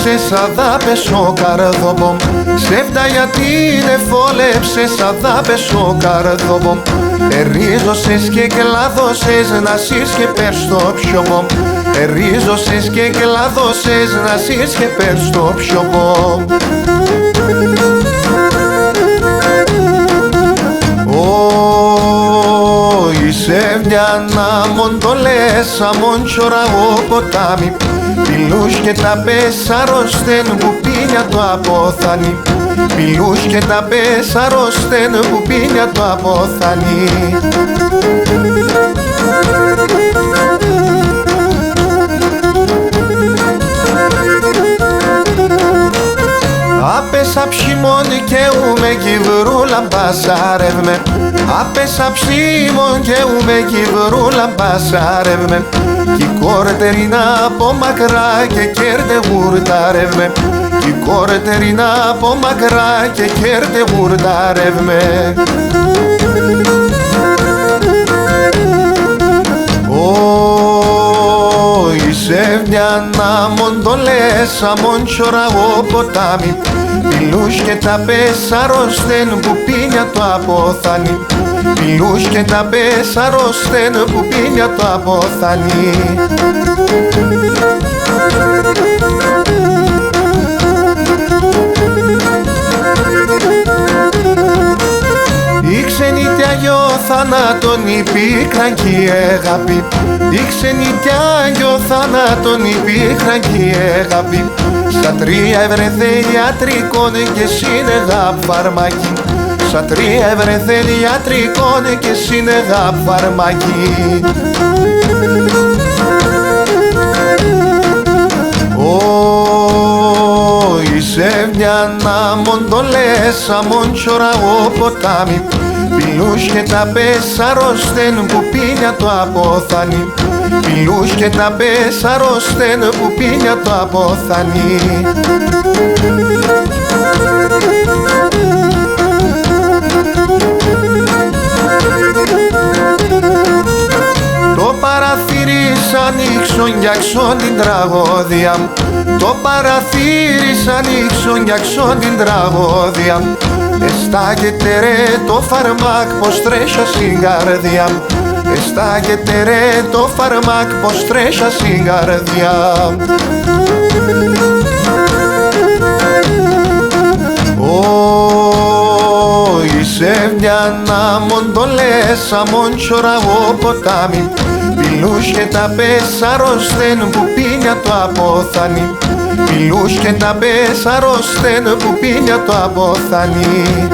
φόλεψες αδάπες ο καρδόμπομ. Σεύτα γιατί είναι φόλεψες αδάπες ο καρδόμπομ. Ερίζωσες και κλάδωσες να σείς και πέρς το πιωμόμ. Ερίζωσες και κλάδωσες να σείς και πέρς το πιωμόμ. Είσαι μια νάμον το λες αμον τσοραγό ποτάμι. Πιλούς και τα πες αρρώστεν που πίνια το αποθάνει. Πιλούς και τα πες αρρώστεν που πίνια το αποθάνει. Άπεσα ψημόν και ούμε κυβρούλα μπασάρευμε. Άπεσα ψημόν και ούμε κυβρούλα μπασάρευμε. Κι κόρτερινα από μακρά και κέρτε γουρτάρευμε. Κι κόρτερινα από μακρά και κέρτε γουρτάρευμε. Είσαι μια νάμον το λες αμον τσοραγό ποτάμι. Πιλούς και τα πες αρρώστεν που πίνια το αποθάνει. Πιλούς και τα πες αρρώστεν που πίνια το αποθάνει. Η ξενιτιά γιο θάνατον η πίκραν κι η αγάπη. Η ξενιτιά γιο θάνατον η πίκραν κι η αγάπη. Στα 3 ευρέθε ιατρικών και σύνεγα φαρμακή. Στα 3 ευρέθε ιατρικών και σύνεγα φαρμακή. Είσαι μια νάμον το λες αμον τσοραγό ποτάμι. Πιλούς και τα πες αρρώστεν που πίνια το αποθάνει. Πιλούς και τα πες αρρώστεν που πίνια το αποθάνει. Το παραθύρι σ' ανοίξον κι αξόν την τραγώδια μου. Το παραθύρι σ' ανοίξον κι αξόν την τραγώδια μου. Εστάγεται ρε το φαρμάκ πως τρέσα στην καρδιά μου. Εστάγεται ρε το φαρμάκ πως τρέσα στην καρδιά μου. Είσαι μια νάμον το λες αμον τσοραγό ποτάμι. Πιλούς και τα πες αρρώστεν που πίνια το αποθάνει. Πιλούς και τα πες αρρώστεν που πίνια το αποθάνει.